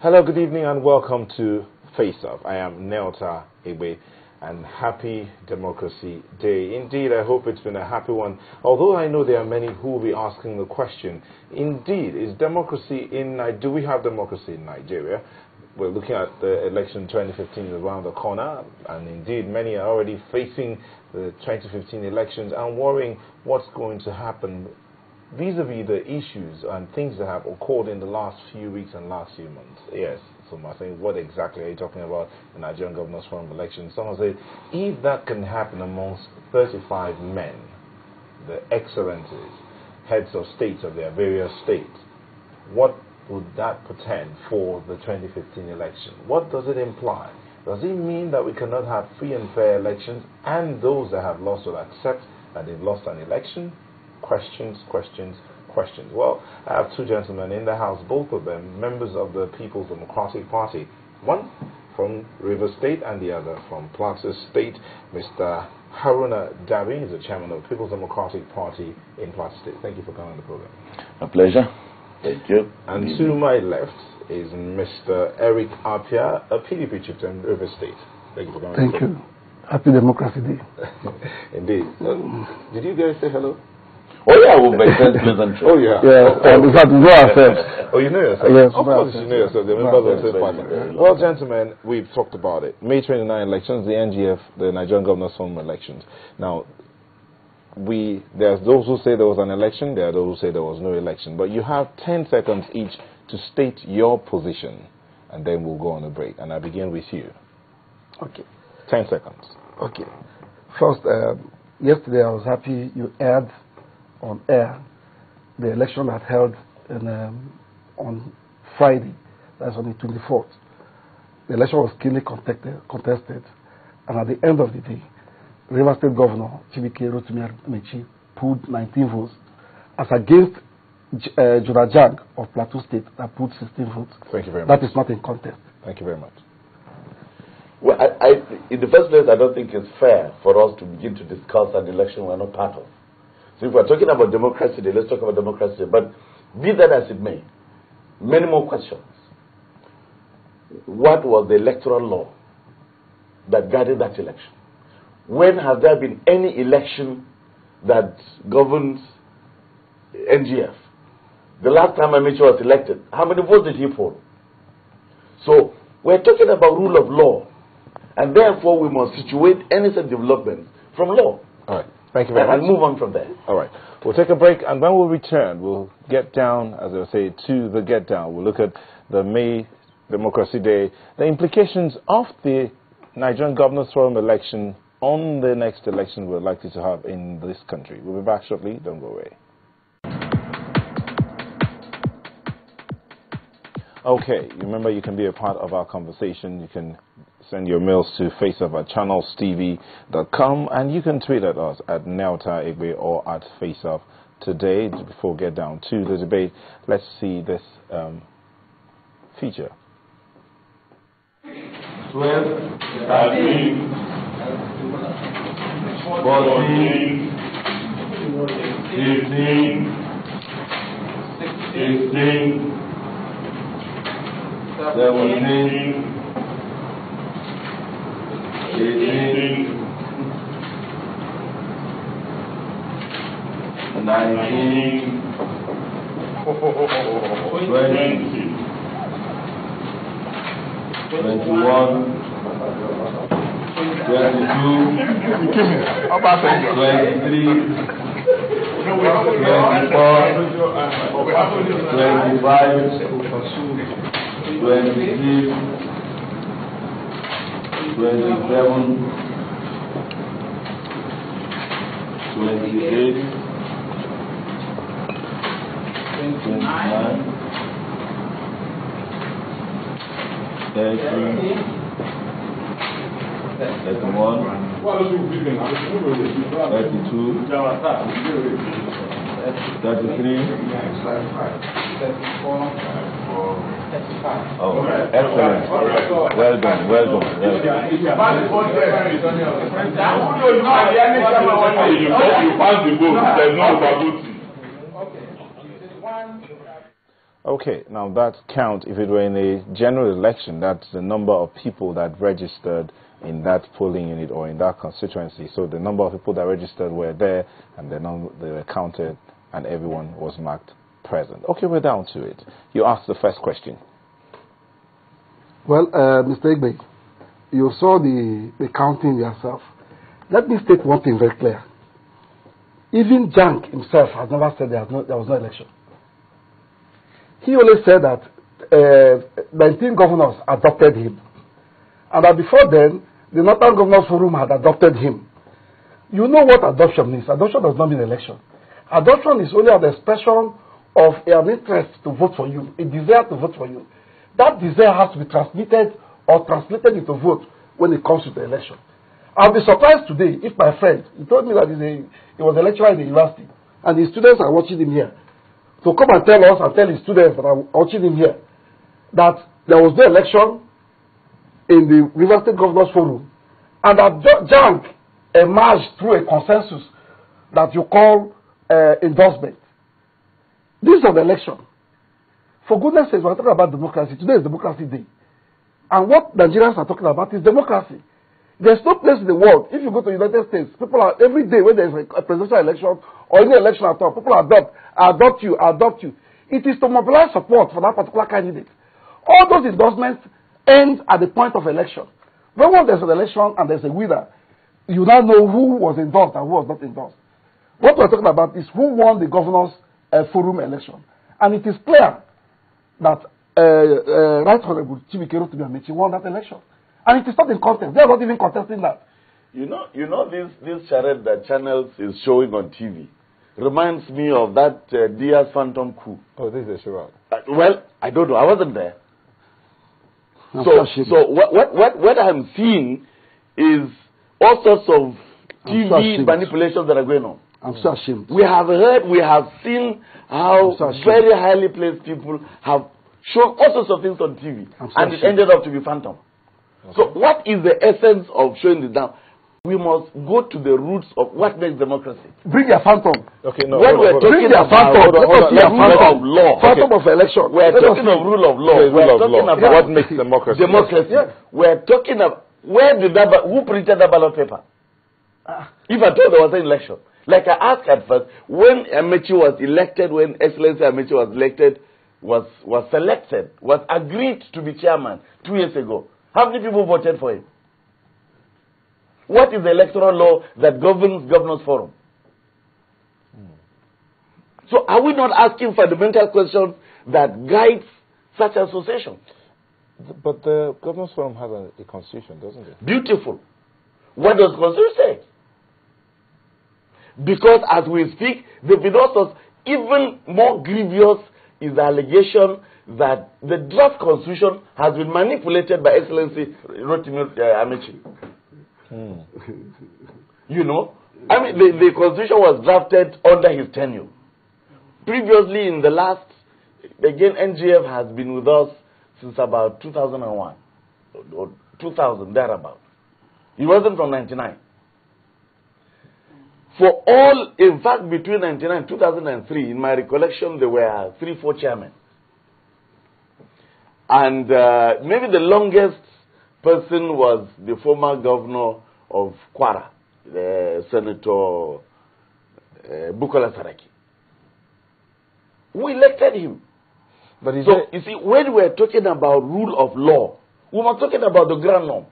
Hello, good evening, and welcome to Faceoff. I am Neota Egbe, and happy Democracy Day. Indeed, I hope it's been a happy one. Although I know there are many who will be asking the question, indeed, is democracy do we have democracy in Nigeria? We're looking at the election 2015 is around the corner, and indeed, many are already facing the 2015 elections and worrying what's going to happen vis-a-vis the issues and things that have occurred in the last few weeks and last few months. Yes, some are saying, what exactly are you talking about the Nigerian Governors'Forum election? Someone said, if that can happen amongst 35 men, the excellencies, heads of states of their various states, what would that portend for the 2015 election? What does it imply? Does it mean that we cannot have free and fair elections, and those that have lost will accept that they've lost an election? Questions. Well, I have two gentlemen in the house, both of them members of the People's Democratic Party. One from Rivers State and the other from Plateau State. Mr. Haruna Dabi is the chairman of the People's Democratic Party in Plateau State. Thank you for coming on the program. A pleasure. Thank you. And to my left is Mr. Eric Apia, a PDP chieftain in Rivers State. Thank you for coming. Thank you. Happy Democracy Day. Indeed. Did you guys say hello? Oh yeah, we'll make sense pleasant. Oh yeah. Yeah, in fact, we know ourselves. Oh, you know yourself? Yes, of course you know yourself. The members of the same party. Well, gentlemen, we've talked about it. May 29 elections, the NGF, the Nigerian Governors'Forum elections. Now, there's those who say there was an election, there are those who say there was no election. But you have 10 seconds each to state your position, and then we'll go on a break. And I begin with you. Okay. 10 seconds. Okay. First, yesterday I was happy you aired on air the election that held on Friday, that's on the 24th. The election was keenly contested, and at the end of the day, Rivers State Governor Chibuike Amaechi pulled 19 votes, as against Jonah Jang of Plateau State that pulled 16 votes. Thank you very much. That is not in contest. Thank you very much. Well, in the first place, I don't think it's fair for us to begin to discuss an election we're not part of. So if we're talking about democracy today, let's talk about democracy today. But be that as it may, many more questions. What was the electoral law that guided that election? When has there been any election that governs NGF? The last time Amaechi was elected, how many votes did he poll? So we're talking about rule of law, and therefore we must situate any such development from law. All right. Thank you very much. And move on from there. All right. We'll take a break, and when we return, we'll get down, as I say, to the get down. We'll look at the May Democracy Day, the implications of the Nigerian Governors'Forum election on the next election we're likely to have in this country. We'll be back shortly. Don't go away. Okay, remember you can be a part of our conversation. You can send your mails to faceoff@channelstv.com, and you can tweet at us at Neota Egbe or at Faceoff. Today, before we get down to the debate, let's see this feature. 12, 13, 14, 15, 16, 17, 18, 19, 20, 21, 22, 23, 24, 25, 26, 27, 28, 29, 30, 31, 32, 33. Oh, excellent. Well done, well done. Okay, now that count, if it were in a general election, that's the number of people that registered in that polling unit or in that constituency. So the number of people that registered were there, and they were counted, and everyone was marked present. Okay, we're down to it. You asked the first question. Well, Mr. Igbe, you saw the counting yourself. Let me state one thing very clear. Even Jang himself has never said there was no election. He only said that 19 governors adopted him. And that before then, the Northern Governors'Forum had adopted him. You know what adoption means. Adoption does not mean election. Adoption is only an expression of an interest to vote for you, a desire to vote for you. That desire has to be transmitted or translated into vote when it comes to the election. I'll be surprised today if my friend, he told me that he was a lecturer in the university, and his students are watching him here, to come and tell us and tell his students that are watching him here that there was no election in the River State Governors'Forum, and that Jang emerged through a consensus that you call endorsement. This is an election. For goodness sakes, we're talking about democracy. Today is Democracy Day. And what Nigerians are talking about is democracy. There's no place in the world, if you go to the United States, people are, every day when there's a presidential election or any election at all, people adopt you. It is to mobilize support for that particular candidate. All those endorsements end at the point of election. When there's an election and there's a winner, you now know who was endorsed and who was not endorsed. What we're talking about is who won the Governors'Forum election. And it is clear that Right Honorable Chibuike Amaechi won that election. And it is not in contest. They are not even contesting that. You know this charade that Channels is showing on TV reminds me of that Diaz Phantom coup. Oh, this is a charade. Well, I don't know. I wasn't there. So what I'm seeing is all sorts of TV manipulations that are going on. I'm so ashamed. We have seen how very highly placed people have shown all sorts of things on TV, and it ended up to be phantom. Okay. So what is the essence of showing this down? We must go to the roots of what makes democracy. Bring your phantom. Okay, no. When we're talking about rule of law, phantom of election. We're talking of rule of law. We're talking about what makes democracy. Democracy. Yes. We're talking about who printed the ballot paper? If I told there was an election, like I asked at first, when Amaechi was elected, when Excellency Amaechi was elected, was selected, was agreed to be chairman 2 years ago, how many people voted for him? What is the electoral law that governs Governors'Forum? So are we not asking fundamental questions that guide such associations? But the Governors'Forum has a constitution, doesn't it? Beautiful. What does the constitution say? Because as we speak, the Vidosos, even more grievous is the allegation that the draft constitution has been manipulated by Excellency Amaechi. You know, I mean, the constitution was drafted under his tenure. Previously, in the last, again, NGF has been with us since about 2001 or 2000, thereabout. He wasn't from 99. For all, in fact, between 99 and 2003, in my recollection, there were 3-4 chairmen. And maybe the longest person was the former governor of Kwara, Senator Bukola Saraki. We elected him. But you see, when we're talking about rule of law, we are talking about the ground norm.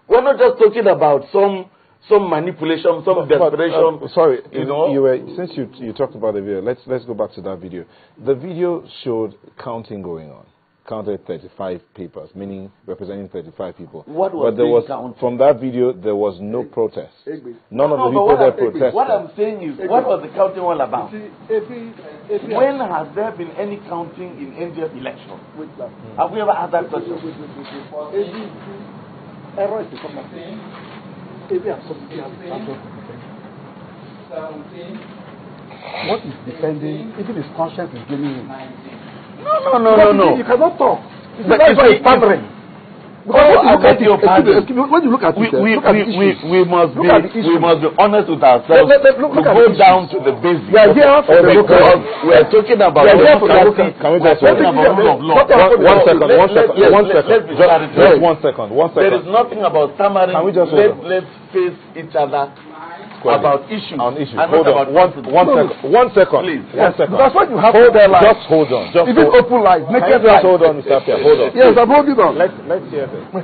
We're not just talking about some manipulation, some desperation. Sorry, you know. Since you talked about the video, let's go back to that video. The video showed counting going on. Counted 35 papers, meaning representing 35 people. What was counted? From that video, there was no protest. None of the people there protested. What I'm saying is, what was the counting all about? When has there been any counting in NGF election? Have we ever asked that question? What is defending, even his conscience is giving him. No. You cannot talk. But When you look at it, we must be honest with ourselves. We go down to the basics. We are here for democracy. We are talking about democracy. Can we just talking about rule of law? One second. There is nothing about stammering. Can we just let's face each other about issues. On issues. Hold on. One second. Please. 1 second. That's what you have. Just hold on. Even open light. Make it just hold on, Mr. Apia. Hold on. Yes, I'm holding on. Let's hear it. 14, 15,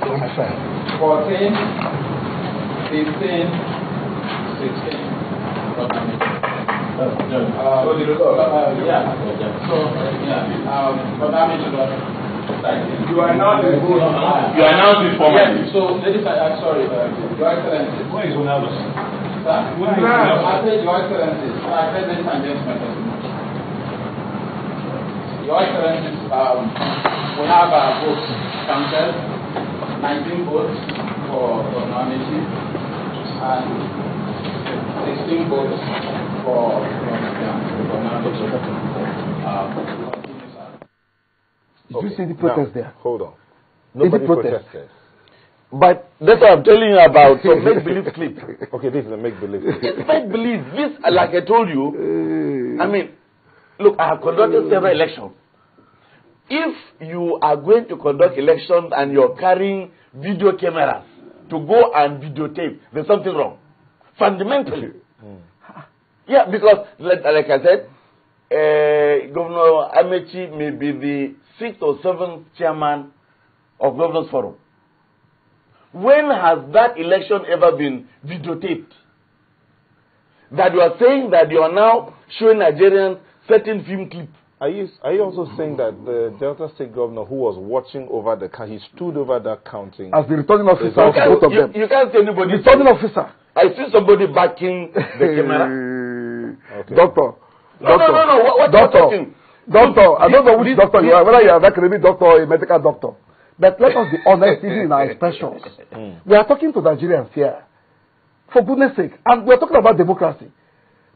16. You are now informing. So, ladies, sorry, Your Excellency. Where is Ronaldo? I said, Your Excellency. I said, ladies and gentlemen. Your Excellency, we have votes counted, 19 votes for Governor Amaechi and 16 votes for Governor Amaechi. Did you see the protest there? Hold on. Nobody protested. But that's what I'm telling you about. So make-believe clip. Okay, this is a make-believe clip. It's make-believe. This, like I told you, I mean, look, I have conducted several elections. If you are going to conduct elections and you're carrying video cameras to go and videotape, there's something wrong. Fundamentally. Yeah, because, like I said, Governor Amaechi may be the 6th or 7th chairman of Governors'Forum. When has that election ever been videotaped? That you are saying that you are now showing Nigerians certain film clip. Are you also saying that the Delta State governor who was watching over the he stood over that counting as the returning officer of both of them? You can't say anybody. Returning officer. I see somebody backing the camera. Okay. Doctor. No. What doctor. are you talking? Doctor, I don't know which doctor you are, whether you are an academic doctor or a medical doctor. But let us be honest even in our expressions. We are talking to Nigerians here. For goodness sake. And we are talking about democracy.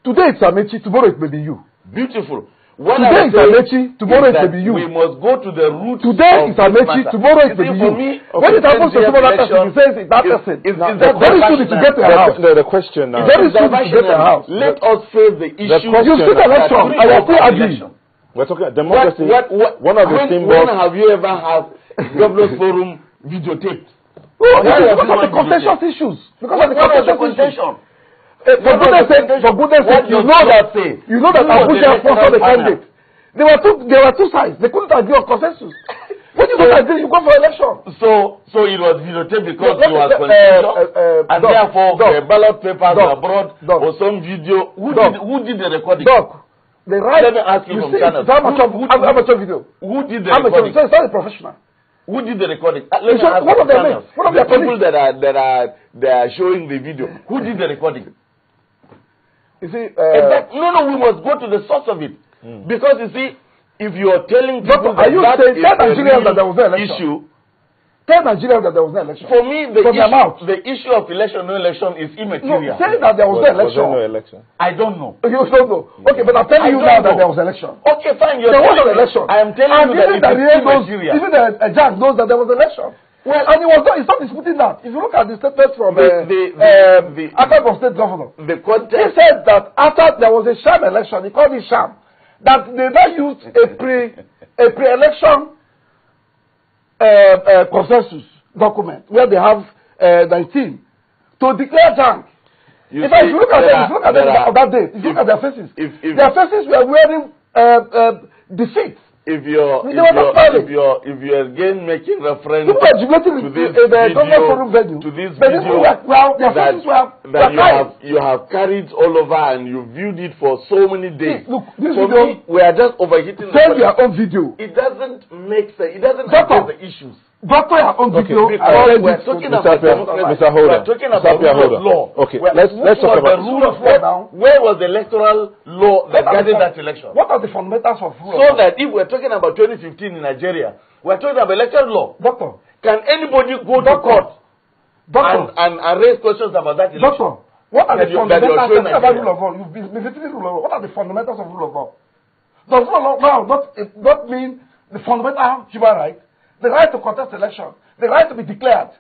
Today it's Amaechi, tomorrow it may be you. Beautiful. Today it's Amaechi, tomorrow it may be you. We must go to the root. Today it's Amaechi, tomorrow it may be you. When it happens to some other person, you say it's that person. Very soon to get to your house. The question now. Very soon to get to your house. Let us face the issue. You see the election, and you are still arguing. We're talking about democracy. One of the symbols. When have you ever had Governors'Forum videotaped? Oh, because of the contentious issues. Because of the contentious issues. For goodness sake, you know that Abuja sponsored the candidate. There were two sides. They couldn't agree on consensus. When you don't agree, you go for election. So it was videotaped because it was consensus, and therefore the ballot papers were brought for some video. Who did the recording? The right. Let me ask you from China. Amateur video. Who did the recording? So it's not a professional. Who did the recording? One of their people that are showing the video. Who did the recording? You see, no, we must go to the source of it. Because you see, if you are telling people that that is an issue, tell Nigerians that there was no election. For me, the issue of election, no election is immaterial. No, say that there was no election. Was there no election? I don't know. You don't know. Okay, but I'm telling you now that there was election. Okay, fine. There was an election. I am telling you that it is immaterial. Even the judge knows that there was an election. Well, and he's not disputing that. If you look at the statement from the Akwa State Governor, he said that after there was a sham election, he called it sham, that they now used a pre-election consensus document where they have 19 to declare jang. In fact, if you look at them on that day, if you look at their faces, their faces were wearing defeat. If you're again making reference to this video that you have carried all over and you viewed it for so many days. Look, this for video, me, we are just overheating. Send your own video. It doesn't make sense. It doesn't address the issues. Doctor, your own video. Because we're talking about Mr. Holder. We're talking about the rule of law. Okay, let's talk about the rule of law now. Where was the electoral law that guided that election? What are the fundamentals of rule of law? So that if we're talking about 2015 in Nigeria, we're talking about electoral law. Doctor, can anybody go to court and raise questions about that election? Doctor, what are the fundamentals of rule of law? You've been visiting rule of law. What are the fundamentals of rule of law? Does rule of law now not mean the fundamental human right? the right to contest election, the right to be declared.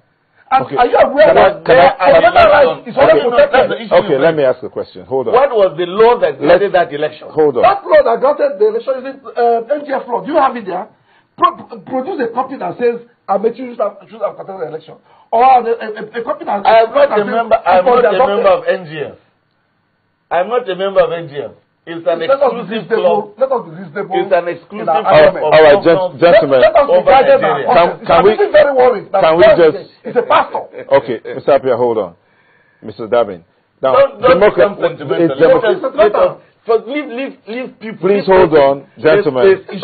And Okay. are you aware that fundamental right is already protected? Okay, let me ask a question. Hold on. What was the law that granted that election? Hold on. That law that granted the election is NGF law. Do you have it there? Produce a copy that says Amaechi should have contested the election. Or a copy that I am not a member. I'm not a member of NGF. I'm not a member of NGF. It's an exclusive club. Let us be reasonable. It's an exclusive club. All right, gentlemen. Let us be guided by Can we? very worried. Can we just? It's a pastor. Okay, Mr. Apia, hold on, Mr. Dabin. Now, don't become sentimental. Leave people. Please hold on, gentlemen. It's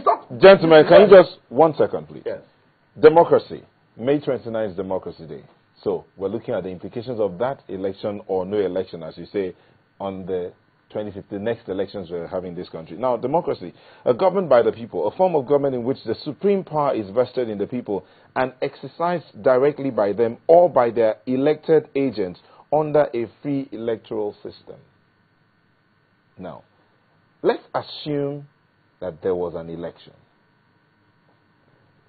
not. Gentlemen, can you just 1 second, please? Yes. Democracy. May 29th is Democracy Day. So we're looking at the implications of that election or no election, as you say, on the 25th, the next elections we're having in this country. Now, democracy, a government by the people, a form of government in which the supreme power is vested in the people and exercised directly by them or by their elected agents under a free electoral system. Now, let's assume that there was an election.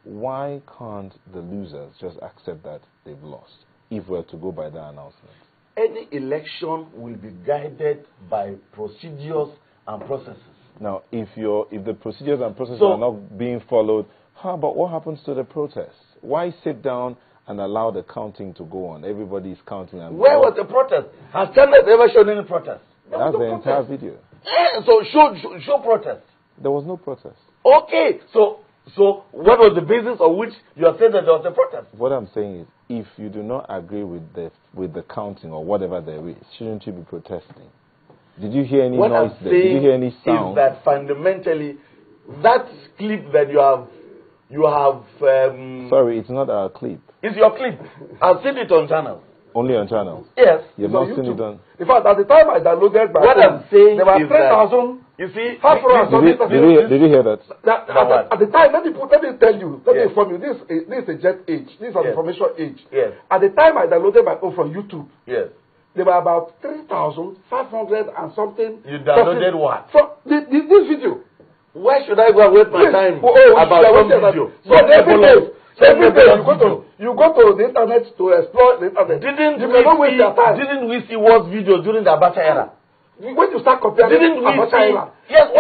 Why can't the losers just accept that they've lost, if we're to go by that announcement? Any election will be guided by procedures and processes. Now, if the procedures and processes are not being followed, how about what happens to the protests? Why sit down and allow the counting to go on? Everybody is counting. And where was the protest? Has Chairmen ever shown any protest? That's the entire video. Yeah, so show protest. There was no protest. Okay, so what was the basis on which you are saying that there was a protest? What I'm saying is, if you do not agree with the counting or whatever there is, shouldn't you be protesting? Did you hear any noise there? Did you hear any sound? Is that fundamentally that clip that you have sorry, it's not our clip. It's your clip. I've seen it on channels. Only on channels? Yes. You've not seen it on... In fact, at the time I downloaded my what phone, I'm saying there were is 3,000. You see, did you hear that? At the time, let me tell you, let me inform you, this is a jet age. This is an information age. Yes. At the time I downloaded my phone from YouTube, yes, there were about 3,500 and something. You downloaded what? So this video. Why should I go and waste my time about one video? So every day you go to the internet to explore the internet. Didn't we see worse videos during the Abacha era? When you start comparing Didn't we Abacha see? era, Yes.